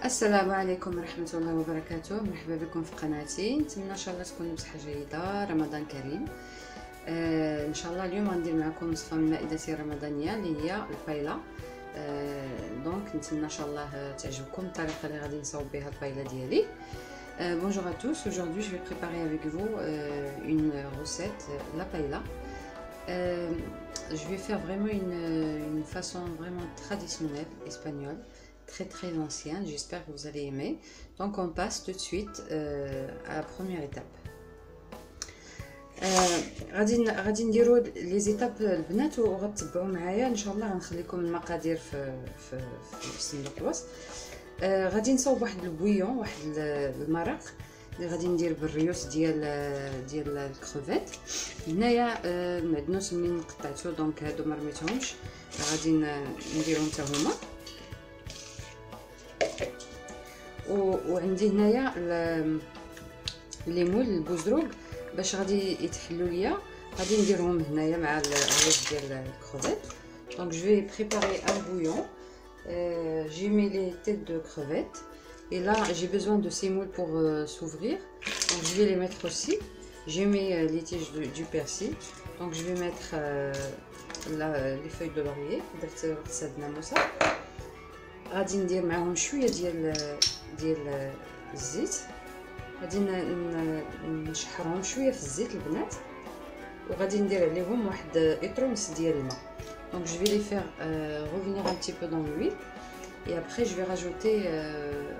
السلام عليكم ورحمة الله وبركاته. مرحبا بكم في قناتي. نتمنى ان شاء الله تكونوا بصحة جيدة. رمضان كريم. ان شاء الله اليوم غندير معكم وصفة من مائدتي الرمضانية اللي هي البايلا. دونك نتمنى ان شاء الله تعجبكم الطريقة اللي غادي نصاوب بها البايلا ديالي. Bonjour à tous, aujourd'hui je vais préparer avec vous une recette, la paella. Je vais faire vraiment une façon vraiment traditionnelle espagnole, très ancienne. J'espère que vous allez aimer. Donc on passe tout de suite à la première étape. غادي نديروا لي زيتاب البنات وغتبعوا معايا ان شاء الله. غنخليكم المقادير في صندوق الوصف. غادي نصاوب واحد البويون، واحد المرق اللي غادي ندير بالريوس ديال الكروفيت. هنايا المعدنوس منين قطعته دونك هادو ما رميتهمش، غادي نديرهم حتى هما. وعندي هنايا الليمون البوزدروق باش غادي يتحلوا ليا، غادي نديرهم هنايا مع الريوس ديال الكروفيت. دونك جو في بريباري ان بouillon. J'ai mis les têtes de crevettes et là j'ai besoin de ces moules pour s'ouvrir, donc je vais les mettre aussi. J'ai mis les tiges du persil, donc je vais mettre les feuilles de laurier. درت غسلنا موسى. غادي ندير معاهم شويه ديال الزيت، غادي نشحرهم شويه في الزيت البنات، وغادي ندير عليهم واحد اطرونس ديال الماء. Donc je vais les faire revenir un petit peu dans l'huile et après je vais rajouter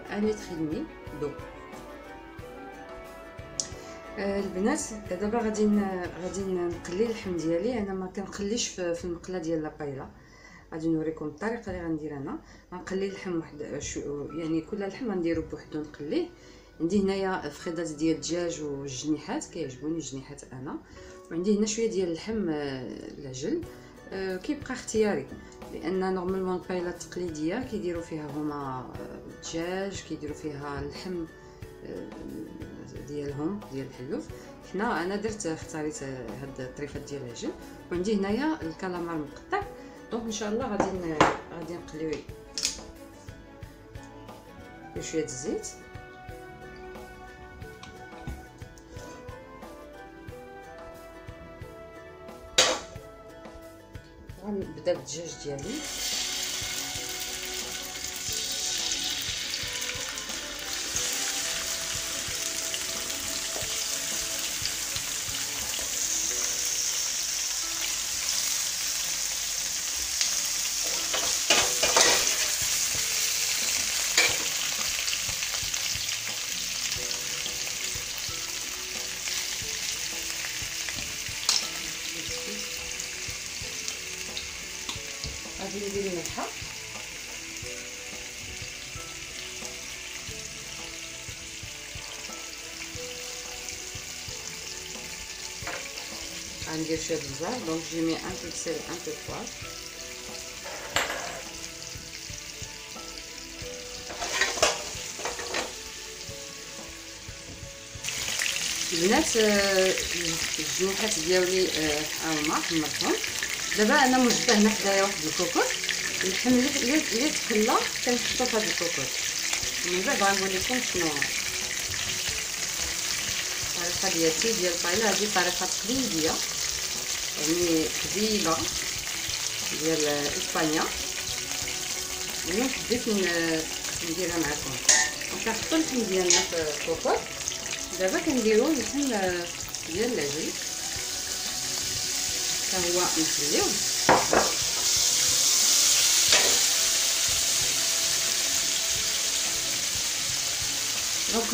1,5 litre d'eau. البنات دابا غادي نقلي اللحم ديالي. انا ما كنقليش في المقله ديال لابايلا. غادي نوريكم الطريقه اللي غندير انا. غنقلي اللحم واحد يعني كل لحم غنديرو بوحدو نقليه. عندي هنايا فخيدات ديال الدجاج والجنيحات، كيعجبوني الجنيحات انا. وعندي هنا شويه ديال اللحم العجل، كيبقى اختياري، لان نورمالمون البايلا التقليديه كيديروا فيها هما الدجاج، كيديروا فيها اللحم ديالهم ديال الحلوف. حنا انا اختاريت هاد الطريفات ديال العجل. وعندي هنايا الكالامار مقطع. دونك ان شاء الله غادي نقليو بشويه الزيت. غنبدا بالدجاج ديالي. غادي ندير الملحه، غندير شويه الزهر. دونك جي مي ان بو سيل ان بو بوار. البنات الجنيحات ديالي هاهما حمرتهم. دابا انا موجده هنا حدايا واحد الكوكوط. اللحم اللي تحلى كنحطو في هاد الكوكوط. من بعد غنقول لكم شنو الطريقه ديالتي ديال البايلا. هذه طريقه تقليديه يعني قديمه ديال اسبانيا، اليوم حبيت نديرها معكم. كنحطو اللحم ديالنا في الكوكوط. دابا كنديرو اللحم ديال العجل هو نخليوه. Donc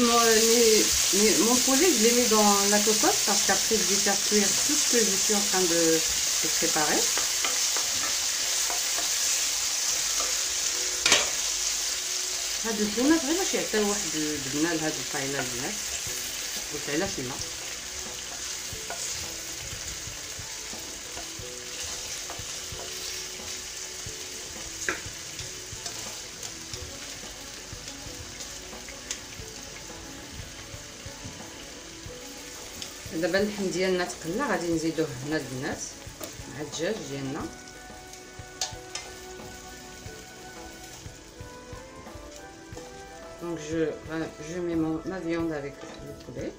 mon poulet je l'ai mis dans la cocotte parce qu'après je vais faire cuire tout ce que je suis en train de préparer. هاد البنات غير باش يعطيو واحد البنه لهاد البايلا البنات. قلت علاش لا. دابا اللحم ديالنا تقلى، غادي نزيدوه هنا البنات مع الدجاج ديالنا. Donc je mets ma viande avec le poulet.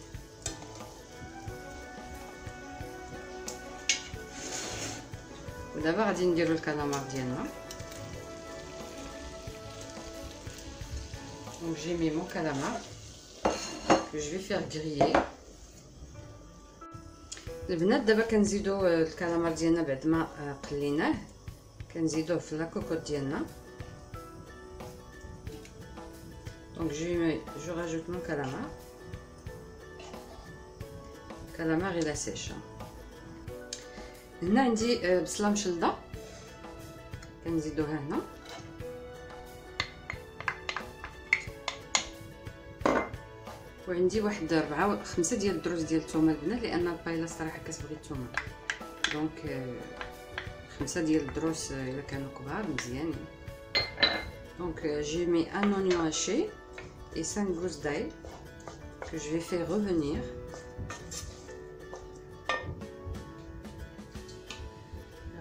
ودابا غادي نديرو الكالامار ديالنا. Donc j'ai mis mon calamar que je vais faire griller. البنات دابا كنزيدو الكالامار ديالنا بعد ما قليناه، كنزيدوه في لا كوكوط ديالنا. Donc je rajoute mon calamar. Calamar il est sèche. هنا عندي بصله مشلضه كنزيدوها هنا. وعندي واحد 4 5 ديال الدروس ديال الثومه البنات، لان البايله صراحه كتبغي الثومه. دونك 5 ديال الدروس الا كانوا كبار مزيانين. دونك j'ai mis un oignon haché et 5 gousses d'ail que je vais faire revenir.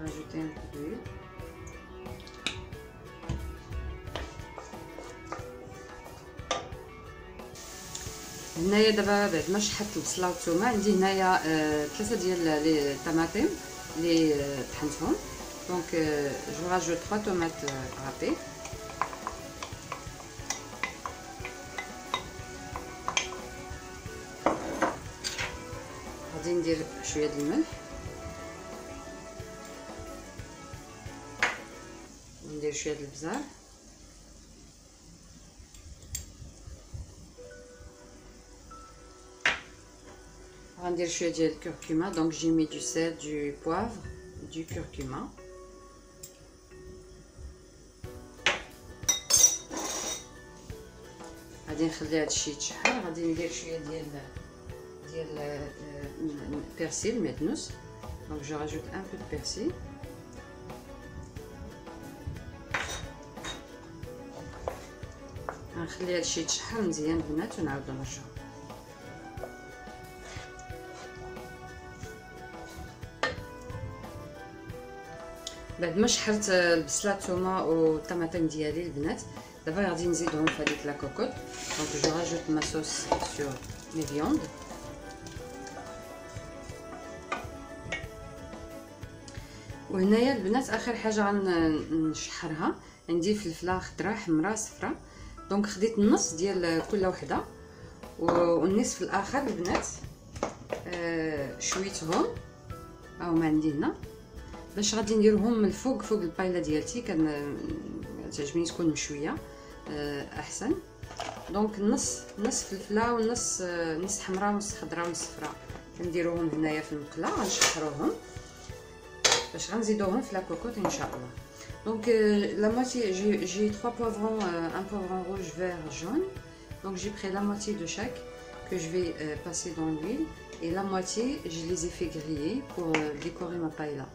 Rajouter un peu d'huile. هنايا دابا بعد ما شحت البصله والثومه عندي هنايا 3 ديال لي طماطم اللي طحنتهم. دونك جو راجوت 3 طوماط رابي. غادي ندير شويه د الملح، ندير شويه د البزار، غندير شويه ديال الكركمه. دونك جي مي دو سيل دو بوافر دو كركمه. غادي نخلي هادشي يتشحر. غادي ندير شويه ديال بيرسيل مدنوس. دونك جو راجوت ان بو دو بيرسيل. غنخلي هادشي يتشحر مزيان البنات ونعاودو نرجعو. بعد ما شحرت البصله الثومه والطماطم ديالي البنات، دابا غادي نزيدهم في هذيك لا كوكوط. دونك جو راجوت ما صوص سور مي فيوند. وهنايا البنات اخر حاجه غنشحرها، عندي فلفله خضراء حمراء صفراء. دونك خديت النص ديال كل وحده والنصف الاخر البنات شويتهم هاهما عندي هنا، باش غادي نديرهم من الفوق فوق البايله ديالتي. تعجبني تكون مشويه احسن. دونك نص فلفله ونص حمراء ونص خضراء ونص صفراء كنديروهم هنايا في المقله. غنشحروهم باش غنزيدوهم في لا كوكوط ان شاء الله. Donc la moitié, j'ai 3 poivrons, un poivron rouge, vert, jaune. Donc j'ai pris la moitié de chaque que je vais passer dans l'huile, et la moitié je les ai fait griller pour décorer ma paella.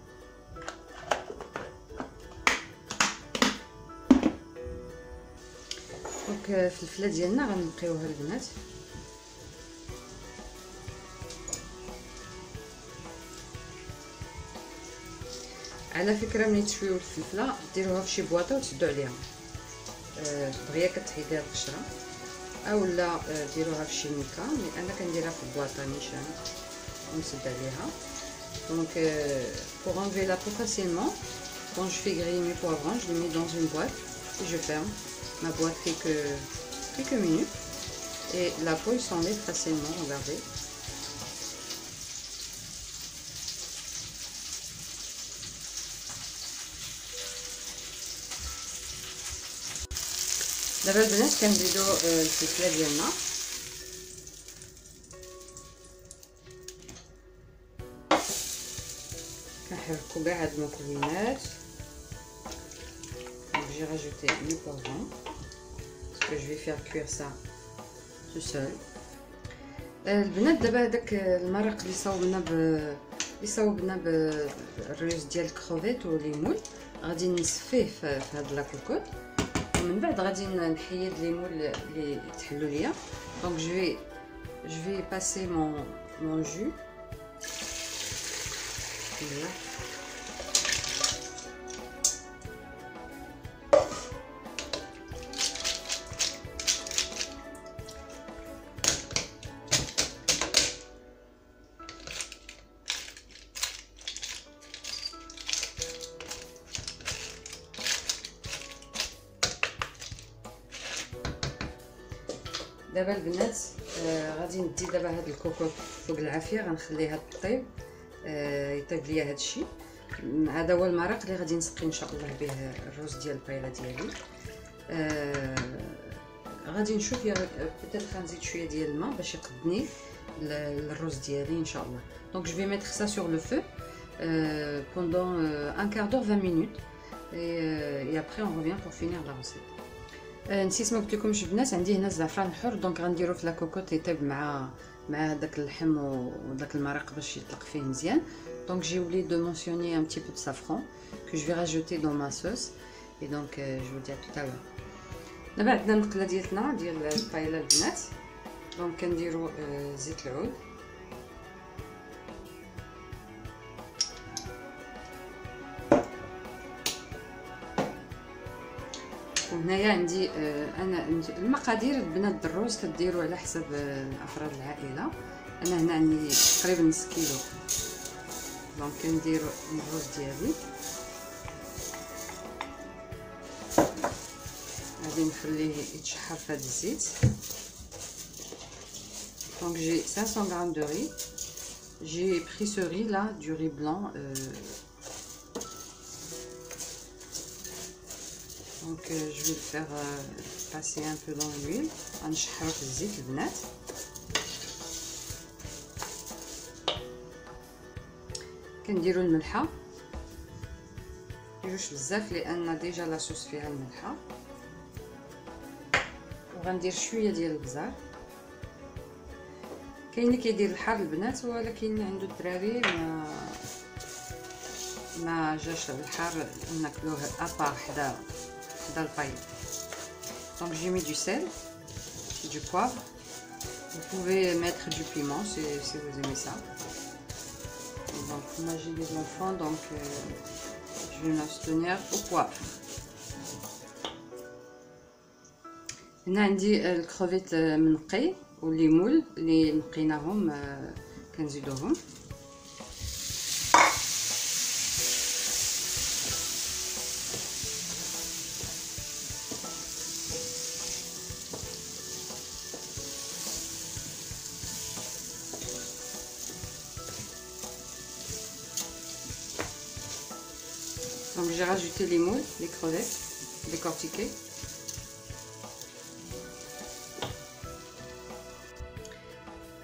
Donc الفلفله ديالنا غنقيوها البنات. على فكره ملي تشويو الفلفله ديروها في شي بواطه وتسدوا عليها دغيا كتحيد ليها القشره، اولا ديروها في شي ميكا. انا كنديرها في بواطه نيشان ونسد عليها. Donc pour enlever la peau facilement, quand je fais griller mes poivrons, je les mets dans une boîte et je ferme. Ma boîte fait que quelques minutes et la peau s'enlève facilement. Regardez. دابا البنات كنزيدو الفلفله ديالنا. كنحركو كاع هاد المكونات. J'ai rajouté le poivron parce que je vais faire cuire ça tout seul. البنات دابا هذاك المرق اللي صوبنا بالرز ديال الكروفيت والليمون غادي نصفيه في هاد لاكوكوط، ومن بعد غادي نحيد الليمون اللي تحلوا ليا. دونك je vais passer mon jus. Voilà. دابا البنات غادي ندي دابا هاد الكوكوط فوق العافيه، غنخليها طيب يطيب ليا هادشي. هذا هو المرق اللي غادي نسقي ان شاء الله به الرز ديال البايله ديالي. غادي نشوف يا بيتيت غنزيد شويه ديال الماء باش يقدني الرز ديالي ان شاء الله. دونك جو في ميتر سا سور لو فو pendant un quart d'heure 20 minutes et après on revient pour finir la recette. نسيت ما قلت لكمش البنات، عندي هنا الزعفران الحر، دونك غنديرو في لاكوكوط يطيب مع داك اللحم وداك المرق باش يطلق فيه مزيان. دونك j'ai oublié de mentionner un petit peu de safran que je vais rajouter dans ma sauce et donc je vous dis à tout à l'heure. دابا عندنا المقله ديالنا ديال البايله البنات، دونك كنديرو زيت العود، وهنايا عندي انا المقادير البنات الروز كديروا على حسب افراد العائله. انا هنا عندي تقريبا نص كيلو، دونك كنديروا الرز ديالي، غادي نخليه يتشحر في هذا الزيت. دونك جي 500 غرام دو ري، j'ai pris ce riz là du riz blanc donc je vais le faire passer un peu dans l'huile. غنشحرو في الزيت البنات. كنديرو الملحه ميجوش بزاف لان ديجا لاصوص فيها الملحه، وغندير شويه ديال البزار. كاين اللي كيدير الحار البنات، ولكن عنده الدراري ما جاش الحار ناكلوه ابار حدا البايل. Donc j'ai mis du sel, du poivre. Vous pouvez mettre du piment si vous aimez ça. Donc moi j'ai des enfants, donc je vais m'abstenir au poivre. هنا عندي الكروفيت منقي والليمون اللي نقيناهم كنزيدوهم. Donc j'ai rajouté les moules, les crevettes décortiquées.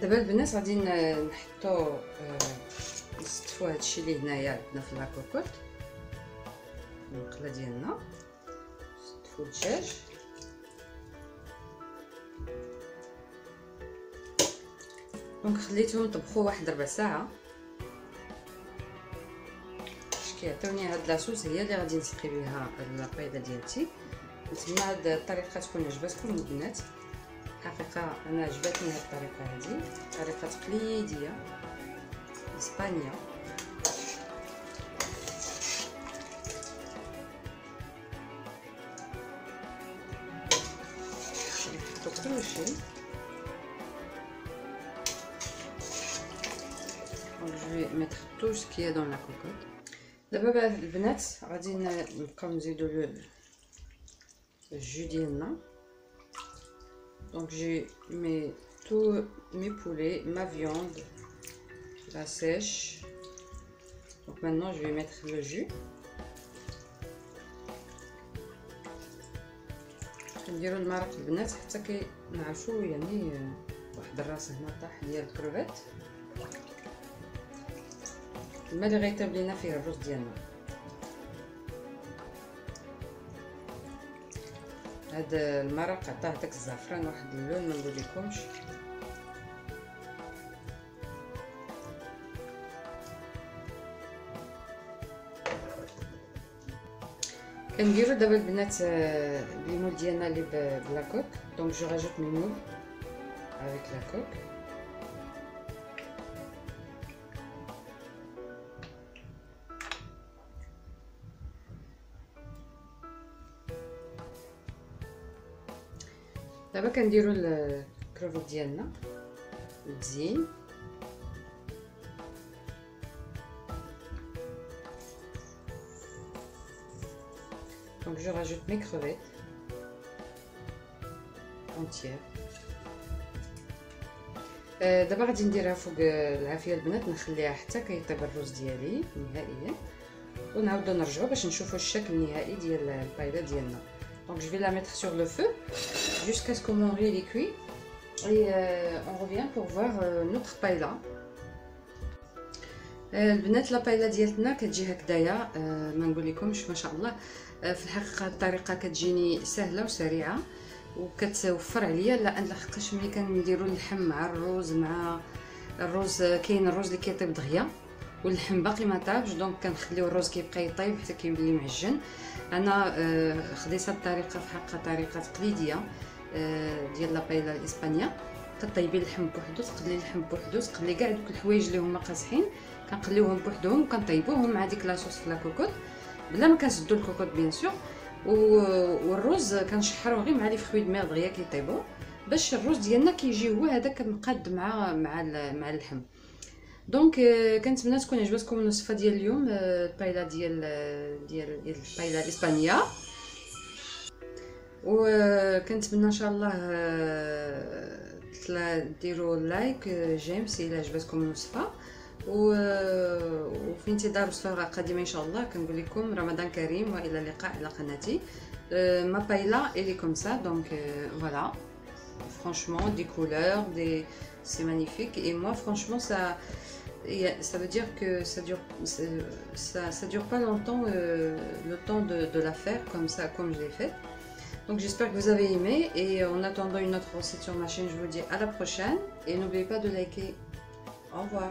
دابا البنات غادي نحطو نستفو هادشي اللي هنايا عندنا في لاكوكوط المقله ديالنا. نستفو الدجاج، دونك خليتهم يطبخوا واحد ربع ساعه باش كيعطيوني هاد لاصوص هي اللي غادي نسقي بها البيضه ديالتي. نتمنى هاد الطريقه تكون عجبتكم البنات. حقيقه انا عجبتني هاد الطريقه هادي، طريقه تقليديه اسبانيا. نحطو كلشي. je vais mettre tout ce qui est dans la cocotte. دابا البنات غادي نبقاو نزيدو الجو ديالنا. Donc j'ai mis tous mes poulets, ma viande, la sèche. Donc maintenant je vais mettre le jus. كنديروا المرق البنات حتى كنعرفوا يعني واحد الراس هنا طاح ديال الكروفيت، الماء اللي غيطيب لينا فيه الرز ديالنا. هاد المرق عطاه داك الزعفران واحد اللون ما نقولكمش. كنديرو دابا البنات لي مول ديالنا اللي بلا كوك. دونك جو راجوت مي مول افيك لا كوك. دابا كنديرو الكروفيت ديالنا مزيان. Donc je rajoute mes crevettes entières. دابا غادي نديرها فوق العافيه البنات، نخليها حتى كيطيب الرز ديالي نهائيا، ونعاودو نرجعو باش نشوفو الشكل النهائي ديال البايله ديالنا. دونك جو في لا mettre sur le feu jusqu'à ce que mon riz est cuit et on revient pour voir notre paella. البنات لا بايلا ديالتنا كتجي هكذايا، ما نقول لكمش ما شاء الله. في الحقيقه الطريقه كتجيني سهله وسريعه وكتوفر عليا، لحقاش ملي كنديروا اللحم مع الرز مع الرز، كاين الرز اللي كيطيب دغيا واللحم باقي ما طابش، دونك كنخليو الرز كيبقى يطيب حتى كيولي معجن. انا خديت هاد الطريقه في حقها طريقه تقليديه ديال لا بايلا الاسبانيه. كطيبي اللحم بوحدو، تقلي اللحم بوحدو، تقلي كاع دوك الحوايج اللي هما قاصحين، كنقليوهم بوحدهم وكنطيبوهم مع ديك لاصوص في لاكوكوط بلا ما كنسدو الكوكوط بيان سور. والرز كنشحرو غير مع لي فروي دو مير دغيا كيطيبوا، باش الرز ديالنا كيجي هو هذاك مقاد مع اللحم. دونك كنتمنى تكون عجبتكم الوصفه ديال اليوم، البايلا ديال البايلا الاسبانيه، وكنتمنى ان شاء الله ديروا لايك جيمس الى عجبتكم الوصفه، وفي انتظار وصفه قادمه ان شاء الله. كنقول لكم رمضان كريم والى اللقاء على قناتي. ما بايلا elle est comme ça, donc voilà, franchement des couleurs, c'est magnifique, et moi franchement ça veut dire que ça dure pas longtemps, le temps de la faire comme je l'ai fait. Donc j'espère que vous avez aimé, et en attendant une autre recette sur ma chaîne, je vous dis à la prochaine et n'oubliez pas de liker. Au revoir.